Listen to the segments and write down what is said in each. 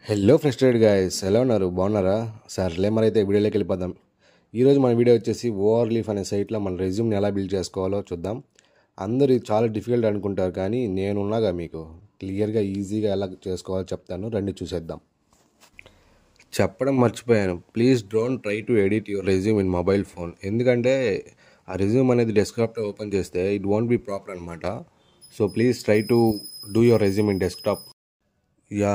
Hello frustrated guys, ఎలా ఉన్నారు? బాగున్నారా? సర్లే మరైతే వీడియోలోకి వెళ్ళిపోదాం. ఈరోజు మన వీడియో వచ్చేసి ఓవర్లీఫ్ అనే సైట్లో మన రెజ్యూమ్ని ఎలా బిల్డ్ చేసుకోవాలో చూద్దాం. అందరూ ఇది చాలా డిఫికల్ట్ అనుకుంటారు, కానీ నేనున్నాగా మీకు క్లియర్గా ఈజీగా ఎలా చేసుకోవాలో చెప్తాను. రండి చూసేద్దాం. చెప్పడం మర్చిపోయాను, please don't try to edit your resume in mobile phone. ఎందుకంటే ఆ రెజ్యూమ్ అనేది డెస్క్టాప్లో ఓపెన్ చేస్తే ఇట్ వోంట్ బి ప్రాపర్ అనమాట. So please try to do your resume in desktop. Yeah,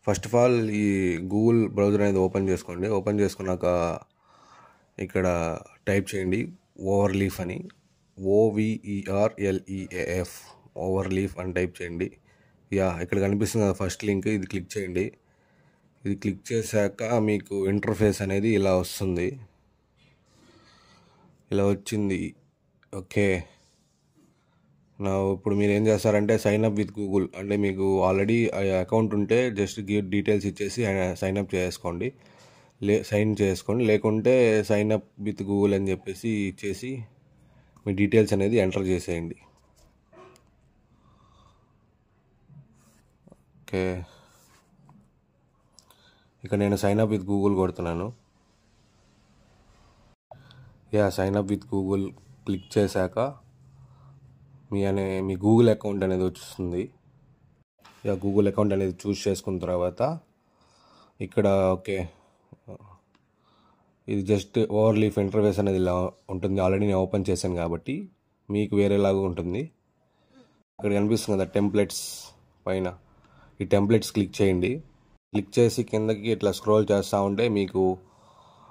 first of all ఈ గూగుల్ బ్రౌజర్ అనేది open చేసుకోండి. Open చేసుకున్నాక ఇక్కడ టైప్ చేయండి ఓవర్లీఫ్ అని, OVERLEAF ఓవర్లీఫ్ అని టైప్ చేయండి. యా, ఇక్కడ కనిపిస్తుంది కదా ఫస్ట్ లింక్, ఇది క్లిక్ చేయండి. ఇది క్లిక్ చేశాక మీకు ఇంటర్ఫేస్ అనేది ఇలా వస్తుంది. ఇలా వచ్చింది. ఓకే, ఇప్పుడు మీరు ఏం చేస్తారంటే సైన్ అప్ విత్ గూగుల్, అంటే మీకు ఆల్రెడీ అకౌంట్ ఉంటే జస్ట్ డీటెయిల్స్ ఇచ్చేసి సైన్ అప్ చేసుకోండి, సైన్ చేసుకోండి. లేకుంటే సైన్ అప్ విత్ గూగుల్ అని చెప్పేసి ఇచ్చేసి మీ డీటెయిల్స్ అనేది ఎంటర్ చేసేయండి. ఓకే, ఇక నేను సైన్ అప్ విత్ గూగుల్ కొడుతున్నాను. Yeah, sign up with Google click చేశాక మీ గూగుల్ అకౌంట్ అనేది వస్తుంది. యా, గూగుల్ అకౌంట్ అనేది చూస్ చేసుకున్న తర్వాత ఇక్కడ ఓకే, ఇది జస్ట్ ఓవర్లీఫ్ ఇంటర్ఫేస్ అనేది ఇలా ఉంటుంది. ఆల్రెడీ నేను ఓపెన్ చేశాను కాబట్టి మీకు వేరేలాగా ఉంటుంది. ఇక్కడ కనిపిస్తుంది కదా టెంప్లెట్స్ పైన, ఈ టెంప్లెట్స్ క్లిక్ చేయండి. క్లిక్ చేసి కిందకి ఇట్లా స్క్రోల్ చేస్తూ ఉంటే మీకు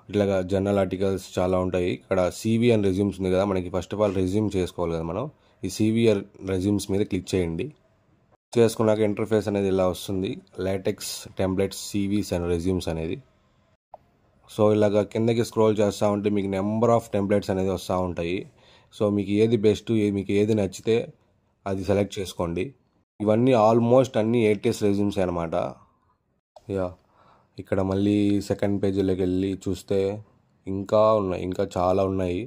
ఇట్లాగా జర్నల్ ఆర్టికల్స్ చాలా ఉంటాయి. ఇక్కడ CV అండ్ రెజ్యూమ్స్ ఉంది కదా, మనకి ఫస్ట్ ఆఫ్ ఆల్ రెజ్యూమ్ చేసుకోవాలి కదా మనం. ఈ CV అండ్ రెజ్యూమ్స్ మీద క్లిక్ చేయండి. చేసుకున్నాక ఇంటర్ఫేస్ అనేది ఇలా వస్తుంది, LaTeX templates CVs and resumes అనేది. సో ఇలాగ కిందకి స్క్రోల్ చేస్తూ ఉంటే మీకు నెంబర్ ఆఫ్ టెంప్లెట్స్ అనేది వస్తూ ఉంటాయి. సో మీకు ఏది బెస్ట్, మీకు ఏది నచ్చితే అది సెలెక్ట్ చేసుకోండి. ఇవన్నీ ఆల్మోస్ట్ అన్నీ 80s రెజ్యూమ్స్ అనమాట. యా, ఇక్కడ మళ్ళీ సెకండ్ పేజీలోకి వెళ్ళి చూస్తే ఇంకా చాలా ఉన్నాయి.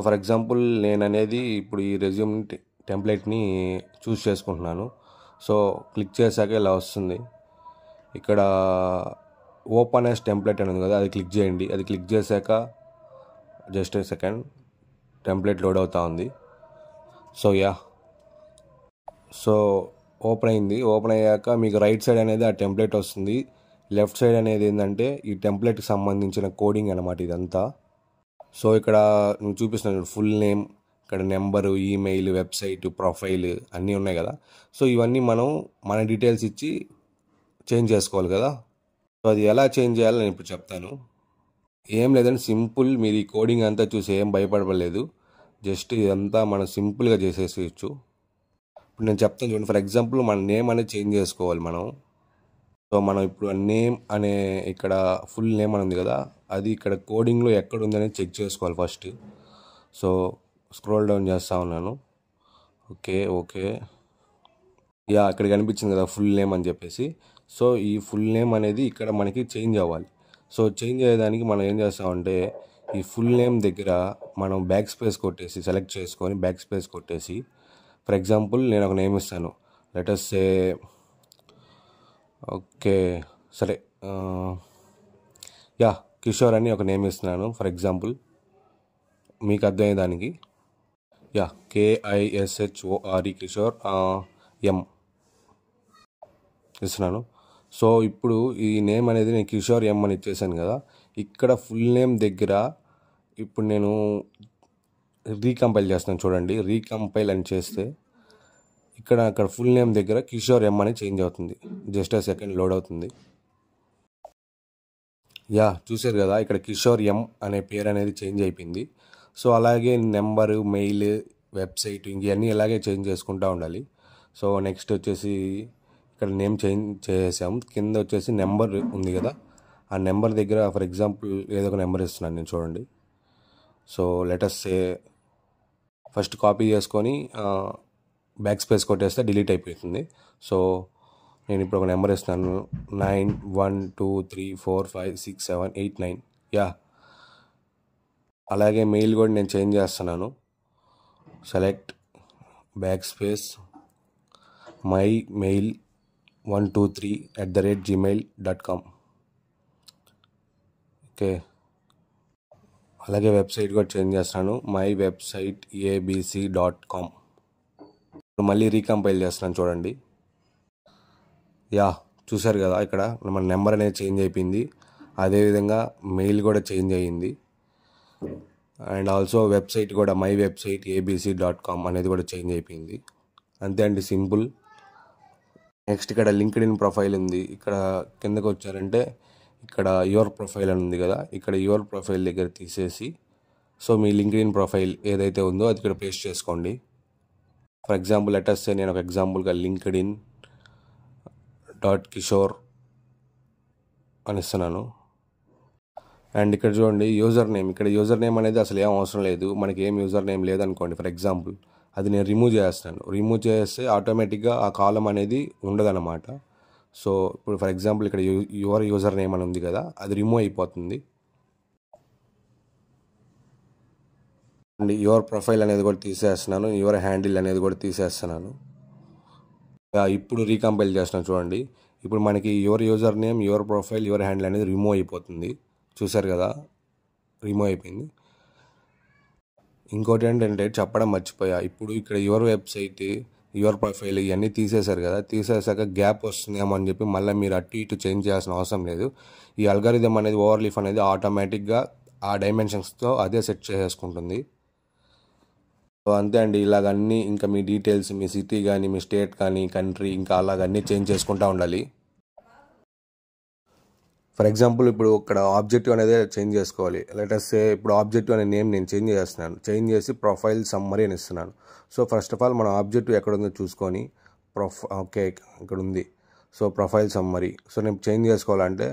ఫర్ ఎగ్జాంపుల్ నేను అనేది ఇప్పుడు ఈ రెజ్యూమ్ టెంప్లెట్ని చూస్ చేసుకుంటున్నాను. సో క్లిక్ చేశాక ఇలా వస్తుంది. ఇక్కడ ఓపెన్ యాజ్ టెంప్లెట్ అని ఉంది కదా, అది క్లిక్ చేయండి. అది క్లిక్ చేశాక జస్ట్ సెకండ్ టెంప్లెట్ లోడ్ అవుతా ఉంది. సో ఓపెన్ అయింది. ఓపెన్ అయ్యాక మీకు రైట్ సైడ్ అనేది ఆ టెంప్లెట్ వస్తుంది. లెఫ్ట్ సైడ్ అనేది ఏంటంటే ఈ టెంప్లెట్కి సంబంధించిన కోడింగ్ అనమాట ఇదంతా. సో ఇక్కడ నేను చూపిస్తున్నాను ఫుల్ నేమ్, ఇక్కడ నెంబరు, ఈమెయిల్, వెబ్సైట్, ప్రొఫైల్ అన్నీ ఉన్నాయి కదా. సో ఇవన్నీ మనం మన డీటెయిల్స్ ఇచ్చి చేంజ్ చేసుకోవాలి కదా. సో అది ఎలా చేంజ్ చేయాలో నేను ఇప్పుడు చెప్తాను. ఏం లేదండి, సింపుల్. మీరు ఈ కోడింగ్ అంతా చూసి ఏం భయపడలేదు, జస్ట్ ఇదంతా మనం సింపుల్గా చేసేసేయచ్చు. ఇప్పుడు నేను చెప్తాను చూడండి. ఫర్ ఎగ్జాంపుల్ మన నేమ్ అనేది చేంజ్ చేసుకోవాలి మనం. సో మనం ఇప్పుడు నేమ్ అనే ఇక్కడ ఫుల్ నేమ్ అని ఉంది కదా, అది ఇక్కడ కోడింగ్లో ఎక్కడ ఉందనేది చెక్ చేసుకోవాలి ఫస్ట్. సో స్క్రోల్ డౌన్ చేస్తూ ఉన్నాను. ఓకే, యా, ఇక్కడ కనిపించింది కదా ఫుల్ నేమ్ అని చెప్పేసి. సో ఈ ఫుల్ నేమ్ అనేది ఇక్కడ మనకి చేంజ్ అవ్వాలి. సో చేంజ్ అయ్యేదానికి మనం ఏం చేస్తామంటే ఈ ఫుల్ నేమ్ దగ్గర మనం బ్యాక్ స్పేస్ కొట్టేసి సెలెక్ట్ చేసుకొని బ్యాక్ స్పేస్ కొట్టేసి, ఫర్ ఎగ్జాంపుల్ నేను ఒక నేమ్ ఇస్తాను, లెట్ us సే ఓకే సరే, యా, కిషోర్ అని ఒక నేమ్ ఇస్తున్నాను ఫర్ ఎగ్జాంపుల్ మీకు అర్థమయ్యేదానికి. యా, KISHORE కిషోర్ M ఇస్తున్నాను. సో ఇప్పుడు ఈ నేమ్ అనేది నేను కిషోర్ M అని ఇచ్చేసాను కదా. ఇక్కడ ఫుల్ నేమ్ దగ్గర ఇప్పుడు నేను రీకంపైల్ చేస్తాను చూడండి. రీకంపైల్ అని చేస్తే అక్కడ ఫుల్ నేమ్ దగ్గర కిషోర్ M అని చేంజ్ అవుతుంది. జస్ట్ ఆ సెకండ్ లోడ్ అవుతుంది. యా, చూసారు కదా, ఇక్కడ కిషోర్ M అనే పేరు అనేది చేంజ్ అయిపోయింది. సో అలాగే నెంబరు, మెయిల్, వెబ్సైట్ ఇవన్నీ ఇలాగే చేంజ్ చేసుకుంటూ ఉండాలి. సో నెక్స్ట్ వచ్చేసి ఇక్కడ నేమ్ చేంజ్ చేసాం. కింద వచ్చేసి నెంబర్ ఉంది కదా, ఆ నెంబర్ దగ్గర ఫర్ ఎగ్జాంపుల్ ఏదో ఒక నెంబర్ ఇస్తున్నాను నేను చూడండి. సో లెట్ us సే ఫస్ట్ కాపీ చేసుకొని బ్యాక్ స్పేస్ కొట్టేస్తే డిలీట్ అయిపోతుంది. సో నేను ఇప్పుడు ఒక నెంబర్ ఇస్తాను, 9123456789. యా, అలాగే మెయిల్ కూడా నేను చేంజ్ చేస్తున్నాను. Select back space my mail 123@gmail.com. Okay, అలాగే వెబ్సైట్ కూడా చేంజ్ చేస్తున్నాను, mywebsiteabc.com. మళ్ళీ రీకంపైల్ చేస్తున్నాను చూడండి. చూసారు కదా, ఇక్కడ మన నెంబర్ అనేది చేంజ్ అయిపోయింది, అదేవిధంగా మెయిల్ కూడా చేంజ్ అయ్యింది, అండ్ ఆల్సో వెబ్సైట్ కూడా mywebsiteabc.com అనేది కూడా చేంజ్ అయిపోయింది. అంతే అండి, సింపుల్. నెక్స్ట్ ఇక్కడ లింక్డ్ఇన్ ప్రొఫైల్ ఉంది, ఇక్కడ కిందకు వచ్చారంటే ఇక్కడ యువర్ ప్రొఫైల్ అని ఉంది కదా, ఇక్కడ యువర్ ప్రొఫైల్ దగ్గర తీసేసి సో మీ లింక్డ్ఇన్ ప్రొఫైల్ ఏదైతే ఉందో అది ఇక్కడ పేస్ట్ చేసుకోండి. ఫర్ ఎగ్జాంపుల్ లెటర్స్ నేను ఒక ఎగ్జాంపుల్గా linkedin.kishore అని ఇస్తున్నాను. అండ్ ఇక్కడ చూడండి యూజర్ నేమ్, ఇక్కడ యూజర్ నేమ్ అనేది అసలు ఏం అవసరం లేదు, మనకి ఏం యూజర్ నేమ్ లేదనుకోండి ఫర్ ఎగ్జాంపుల్, అది నేను రిమూవ్ చేస్తాను. రిమూవ్ చేస్తే ఆటోమేటిక్గా ఆ కాలం అనేది ఉండదన్నమాట. సో ఇప్పుడు ఫర్ ఎగ్జాంపుల్ ఇక్కడ యువర్ యూజర్ నేమ్ అని ఉంది కదా, అది రిమూవ్ అయిపోతుంది. అండ్ యువర్ ప్రొఫైల్ అనేది కూడా తీసేస్తున్నాను, యువర్ హ్యాండిల్ అనేది కూడా తీసేస్తున్నాను. ఇప్పుడు రీకంపైల్ చేస్తున్నాను చూడండి. ఇప్పుడు మనకి your user name, your profile, your handle అనేది రిమూవ్ అయిపోతుంది. చూసారు కదా, రిమూవ్ అయిపోయింది. ఇంకోటి ఏంటంటే చెప్పడం మర్చిపోయా, ఇప్పుడు ఇక్కడ యువర్ వెబ్సైట్, యువర్ ప్రొఫైల్ ఇవన్నీ తీసేశారు కదా, తీసేసాక గ్యాప్ వస్తుందేమో అని చెప్పి మళ్ళీ మీరు అటు ఇటు చేంజ్ చేయాల్సిన అవసరం లేదు. ఈ అల్గారిథం అనేది ఓవర్లీఫ్ అనేది ఆటోమేటిక్గా ఆ డైమెన్షన్స్తో అదే సెట్ చేసేసుకుంటుంది. సో అంతే అండి, ఇలాగన్నీ ఇంకా మీ డీటెయిల్స్, మీ సిటీ కానీ, మీ స్టేట్ కానీ, కంట్రీ, ఇంకా అలాగన్నీ చేంజ్ చేసుకుంటూ ఉండాలి. ఫర్ ఎగ్జాంపుల్ ఇప్పుడు ఇక్కడ ఆబ్జెక్టివ్ అనేది చేంజ్ చేసుకోవాలి. లెటర్స్ ఇప్పుడు ఆబ్జెక్టివ్ అనే నేమ్ నేను చేంజ్ చేస్తున్నాను, చేంజ్ చేసి ప్రొఫైల్ సమ్మరీ అని ఇస్తున్నాను. సో ఫస్ట్ ఆఫ్ ఆల్ మన ఆబ్జెక్టివ్ ఎక్కడ ఉందో చూసుకొని ఓకే ఇక్కడ ఉంది, సో ప్రొఫైల్ సమ్మరీ. సో నేను చేంజ్ చేసుకోవాలంటే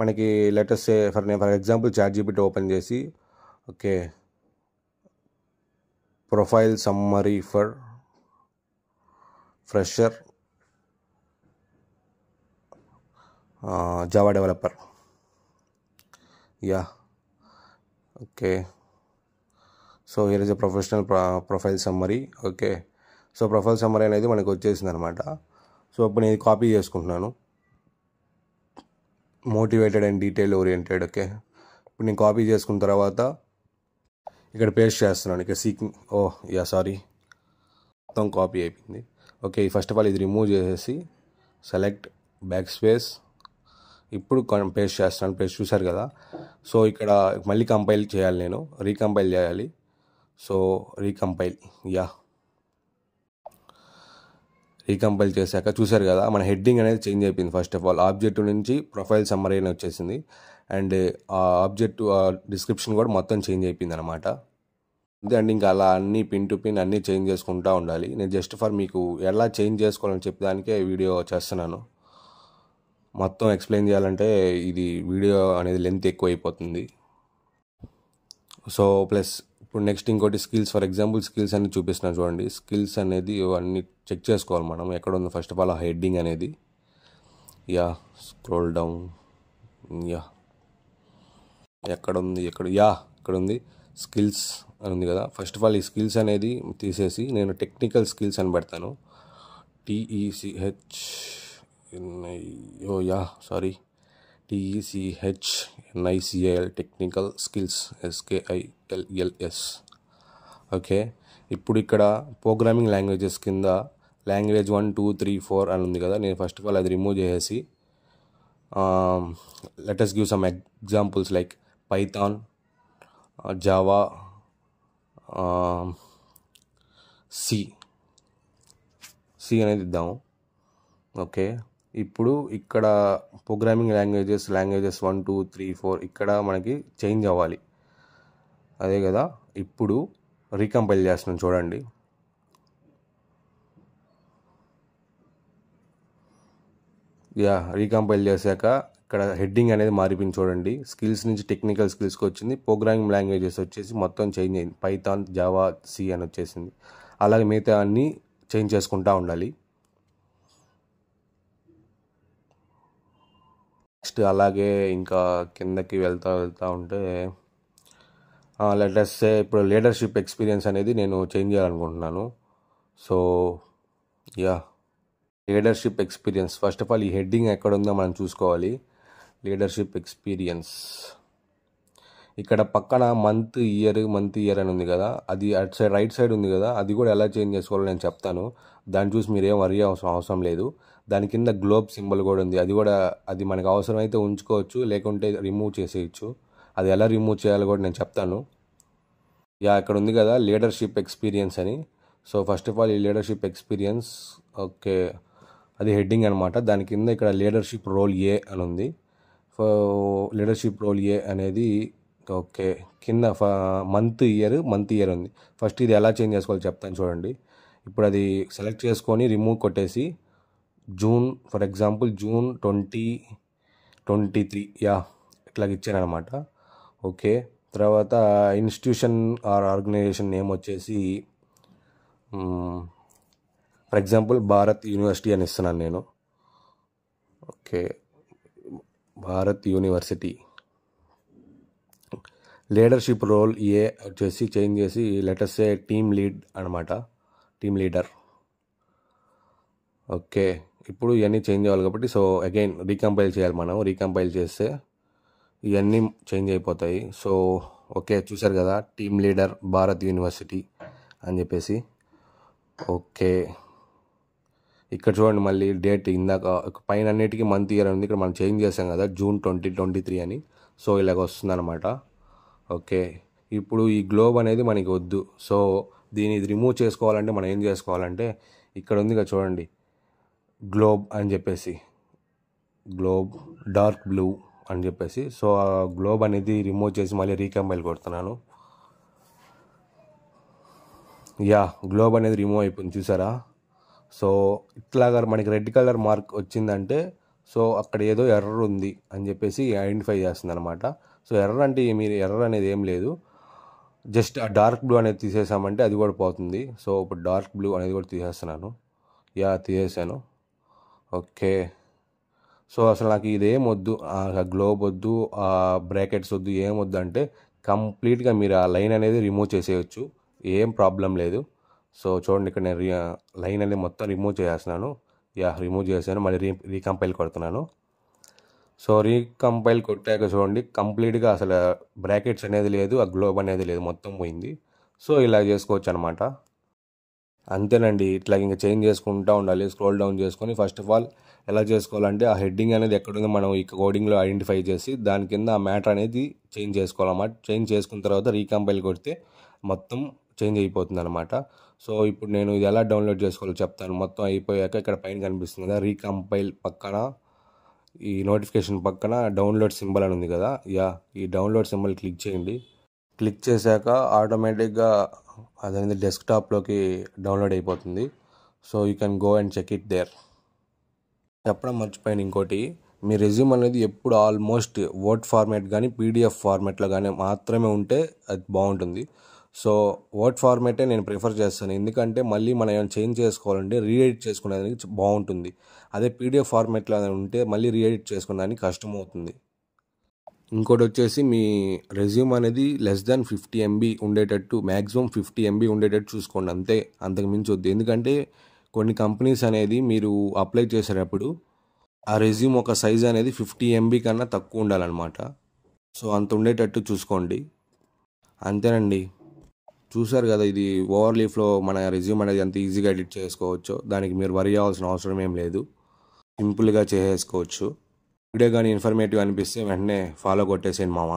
మనకి letters for example ChatGPT open చేసి okay profile summary for fresher Java developer, okay. So here is a professional profile summary. Okay, so profile summary అనేది మనకు వచ్చేసింది అనమాట. సో ఇప్పుడు నేను కాపీ చేసుకుంటున్నాను, motivated and detail oriented. Okay, ఇప్పుడు నేను కాపీ చేసుకున్న తర్వాత ఇక్కడ పేస్ట్ చేస్తున్నాను. ఇక్కడ సీకింగ్ సారీ, మొత్తం కాపీ అయిపోయింది. ఓకే, ఫస్ట్ ఆఫ్ ఆల్ ఇది రిమూవ్ చేసేసి సెలెక్ట్ బ్యాక్ స్పేస్, ఇప్పుడు పేస్ట్ చేస్తున్నాను. పేస్ట్ చూసారు కదా. సో ఇక్కడ మళ్ళీ కంపైల్ చేయాలి, నేను రీకంపైల్ చేయాలి. సో రీకంపైల్ రీకంపైల్ చేశాక చూసారు కదా మన హెడ్డింగ్ అనేది చేంజ్ అయిపోయింది. ఫస్ట్ ఆఫ్ ఆల్ ఆబ్జెక్టివ్ నుంచి ప్రొఫైల్ సమ్మరీ అని వచ్చేసింది, అండ్ ఆ ఆబ్జెక్టివ్ డిస్క్రిప్షన్ కూడా మొత్తం చేంజ్ అయిపోయింది అనమాట. అండ్ ఇంకా అలా అన్నీ పిన్ టు పిన్ అన్నీ చేంజ్ చేసుకుంటూ ఉండాలి. నేను జస్ట్ ఫర్ మీకు ఎలా చేంజ్ చేసుకోవాలని చెప్పడానికే వీడియో చేస్తున్నాను. మొత్తం ఎక్స్ప్లెయిన్ చేయాలంటే ఇది వీడియో అనేది లెంత్ ఎక్కువ అయిపోతుంది. సో ప్లస్ ఇప్పుడు నెక్స్ట్ ఇంకోటి స్కిల్స్. ఫర్ ఎగ్జాంపుల్ స్కిల్స్ అన్ని చూపిస్తున్నాను చూడండి. స్కిల్స్ అనేది ఇవన్నీ చెక్ చేసుకోవాలి మనం, ఎక్కడ ఉంది ఫస్ట్ ఆఫ్ ఆల్ ఆ హెడ్డింగ్ అనేది. స్క్రోల్ డౌన్, ఎక్కడ ఉంది ఇక్కడ ఉంది స్కిల్స్ అని ఉంది కదా. ఫస్ట్ ఆఫ్ ఆల్ ఈ స్కిల్స్ అనేది తీసేసి నేను టెక్నికల్ స్కిల్స్ అని పెడతాను. TECHNICAL technical skills SKILLS. Okay, ఇప్పుడు ఇక్కడ ప్రోగ్రామింగ్ లాంగ్వేజెస్ కింద లాంగ్వేజ్ 1 2 3 4 అని ఉంది కదా. నేను ఫస్ట్ ఆఫ్ ఆల్ అది రిమూవ్ చేసేసి let us give some examples like Python, Java, C అనేది ఇద్దాము. ఓకే, ఇప్పుడు ఇక్కడ ప్రోగ్రామింగ్ లాంగ్వేజెస్ 1 2 3 4 ఇక్కడ మనకి చేంజ్ అవ్వాలి, అదే కదా. ఇప్పుడు రీకంపైల్ చేస్తున్నాను చూడండి. రీకంపైల్ చేశాక ఇక్కడ హెడ్డింగ్ అనేది మారిపోయింది చూడండి. స్కిల్స్ నుంచి టెక్నికల్ స్కిల్స్కి వచ్చింది, ప్రోగ్రామింగ్ లాంగ్వేజెస్ వచ్చేసి మొత్తం చేంజ్ అయింది, పైథాన్, జావా, సి అని వచ్చేసింది. అలాగే మిగతా అన్నీ చేంజ్ చేసుకుంటూ ఉండాలి. నెక్స్ట్ అలాగే ఇంకా కిందకి వెళ్తా ఉంటే లెట్ us say ఇప్పుడు లీడర్షిప్ ఎక్స్పీరియన్స్ అనేది నేను చేంజ్ చేయాలనుకుంటున్నాను. So leadership experience. First of all ఈ హెడ్డింగ్ ఎక్కడ ఉందో మనం చూసుకోవాలి. Leadership experience. ఇక్కడ పక్కన మంత్ ఇయర్ అని ఉంది కదా, అది అటు సైడ్ రైట్ సైడ్ ఉంది కదా, అది కూడా ఎలా చేంజ్ చేసుకోవాలో నేను చెప్తాను. దాన్ని చూసి మీరేం వరీ అవసరం లేదు. దాని కింద గ్లోబ్ సింబల్ కూడా ఉంది, అది మనకు అవసరమైతే ఉంచుకోవచ్చు, లేకుంటే రిమూవ్ చేసేయచ్చు. అది ఎలా రిమూవ్ చేయాలో కూడా నేను చెప్తాను. ఇక్కడ ఉంది కదా లీడర్షిప్ ఎక్స్పీరియన్స్ అని. సో ఫస్ట్ ఆఫ్ ఆల్ ఈ లీడర్షిప్ ఎక్స్పీరియన్స్, ఓకే, అది హెడ్డింగ్ అనమాట. దాని కింద ఇక్కడ లీడర్షిప్ రోల్ ఏ అని ఉంది. లీడర్షిప్ రోల్ ఏ అనేది ఓకే, కింద మంత్ ఇయర్ ఉంది. ఫస్ట్ ఇది ఎలా చేంజ్ చేసుకోవాలో చెప్తాను చూడండి. ఇప్పుడు అది సెలెక్ట్ చేసుకొని రిమూవ్ కొట్టేసి జూన్, ఫర్ ఎగ్జాంపుల్ జూన్ 2023 ఇట్లాగ ఇచ్చానమాట. ఓకే, తర్వాత ఇన్స్టిట్యూషన్ ఆర్ ఆర్గనైజేషన్ నేమ్ వచ్చేసి ఫర్ ఎగ్జాంపుల్ భారత్ యూనివర్సిటీ అని ఇస్తున్నాను నేను. Okay, Bharat University. Leadership role ఏ వచ్చేసి చేంజ్ చేసి లెటర్స్ ఏ టీమ్ లీడ్ అనమాట, టీమ్ లీడర్. ఓకే, ఇప్పుడు ఇవన్నీ చేంజ్ అవ్వాలి కాబట్టి సో అగైన్ రీకంపైల్ చేయాలి మనం. రీకంపైల్ చేస్తే ఇవన్నీ చేంజ్ అయిపోతాయి. సో ఓకే, చూసారు కదా టీమ్ లీడర్ భారత్ యూనివర్సిటీ అని చెప్పేసి. ఓకే, ఇక్కడ చూడండి మళ్ళీ డేట్ ఇందాక పైన అన్నిటికీ మంత్ ఇయర్ ఉంది, ఇక్కడ మనం చేంజ్ చేసాం కదా జూన్ 2023 అని. సో ఇలాగ వస్తుందన్నమాట. ఓకే, ఇప్పుడు ఈ గ్లోబ్ అనేది మనకి వద్దు. సో దీన్ని రిమూవ్ చేసుకోవాలంటే మనం ఏం చేసుకోవాలంటే ఇక్కడ ఉంది కదా చూడండి గ్లోబ్ అని చెప్పేసి, గ్లోబ్ డార్క్ బ్లూ అని చెప్పేసి. సో ఆ గ్లోబ్ అనేది రిమూవ్ చేసి మళ్ళీ రీకంపైల్ కొడుతున్నాను. గ్లోబ్ అనేది రిమూవ్ అయిపోయింది చూసారా. సో ఇట్లాగా మనకి రెడ్ కలర్ మార్క్ వచ్చిందంటే సో అక్కడ ఏదో ఎర్రర్ ఉంది అని చెప్పేసి ఐడెంటిఫై చేస్తుంది అనమాట. సో ఎర్రర్ అంటే ఎర్రర్ అనేది ఏం లేదు, జస్ట్ ఆ డార్క్ బ్లూ అనేది తీసేసామంటే అది కూడా పోతుంది. సో ఇప్పుడు డార్క్ బ్లూ అనేది కూడా తీసేస్తున్నాను. తీసేసాను. ఓకే, సో అసలు నాకు ఇదేం వద్దు, గ్లోబ్ వద్దు, బ్రాకెట్స్ వద్దు, ఏం వద్దు అంటే కంప్లీట్గా మీరు ఆ లైన్ అనేది రిమూవ్ చేసేయచ్చు, ఏం ప్రాబ్లం లేదు. సో చూడండి ఇక్కడ నేను లైన్ అనేది మొత్తం రిమూవ్ చేసేస్తున్నాను. రిమూవ్ చేశాను, మళ్ళీ రీకంపైల్ కొడుతున్నాను. సో రీకంపైల్ కొట్టాక చూడండి కంప్లీట్గా అసలు బ్రాకెట్స్ అనేది లేదు, ఆ గ్లోబ్ అనేది లేదు, మొత్తం పోయింది. సో ఇలా చేసుకోవచ్చు అనమాట. అంతేనండి, ఇట్లా ఇంకా చేంజ్ చేసుకుంటూ ఉండాలి. స్క్రోల్ డౌన్ చేసుకొని ఫస్ట్ ఆఫ్ ఆల్ ఎలా చేసుకోవాలంటే ఆ హెడ్డింగ్ అనేది ఎక్కడుందో మనం ఈ కోడింగ్లో ఐడెంటిఫై చేసి దాని కింద ఆ మ్యాటర్ అనేది చేంజ్ చేసుకోవాలన్నమాట. చేంజ్ చేసుకున్న తర్వాత రీకంపైల్ కొడితే మొత్తం చేంజ్ అయిపోతుంది అనమాట. సో ఇప్పుడు నేను ఇది ఎలా డౌన్లోడ్ చేసుకోవాలో చెప్తాను. మొత్తం అయిపోయాక ఇక్కడ పైన కనిపిస్తుంది కదా రీకంపైల్ పక్కన, ఈ నోటిఫికేషన్ పక్కన డౌన్లోడ్ సింబల్ అని ఉంది కదా, ఈ డౌన్లోడ్ సింబల్ క్లిక్ చేయండి. క్లిక్ చేశాక ఆటోమేటిక్గా అదనేది డెస్క్టాప్లోకి డౌన్లోడ్ అయిపోతుంది. So you can go and check it there. చెప్పడం మర్చిపోయాను ఇంకోటి, మీ రెజ్యూమ్ అనేది ఎప్పుడు ఆల్మోస్ట్ వర్డ్ ఫార్మాట్ కానీ పీడిఎఫ్ ఫార్మాట్లో కానీ మాత్రమే ఉంటే అది బాగుంటుంది. సో వర్డ్ ఫార్మాటే నేను ప్రిఫర్ చేస్తాను, ఎందుకంటే మళ్ళీ మనం ఏమైనా చేంజ్ చేసుకోవాలంటే రీఎడిట్ చేసుకునేదానికి బాగుంటుంది. అదే పీడిఎఫ్ ఫార్మాట్లో ఉంటే మళ్ళీ రీఎడిట్ చేసుకునేదానికి కష్టమవుతుంది. ఇంకోటి వచ్చేసి మీ రెజ్యూమ్ అనేది less than 50 MB ఉండేటట్టు, మ్యాక్సిమం 50 MB ఉండేటట్టు చూసుకోండి, అంతే, అంతకు మించి వద్దు. ఎందుకంటే కొన్ని కంపెనీస్ అనేది మీరు అప్లై చేసేటప్పుడు ఆ రెజ్యూమ్ ఒక సైజ్ అనేది 50 MB కన్నా తక్కువ ఉండాలన్నమాట. సో అంత ఉండేటట్టు చూసుకోండి. అంతేనండి, చూసారు కదా ఇది ఓవర్లీఫ్లో మన రెజ్యూమ్ అనేది ఎంత ఈజీగా ఎడిట్ చేసుకోవచ్చో. దానికి మీరు వరీ అవ్వాల్సిన అవసరం ఏం లేదు, సింపుల్గా చేసేసుకోవచ్చు. వీడియో కానీ ఇన్ఫర్మేటివ్ అనిపిస్తే వెంటనే ఫాలో కొట్టేసేయండి మామ.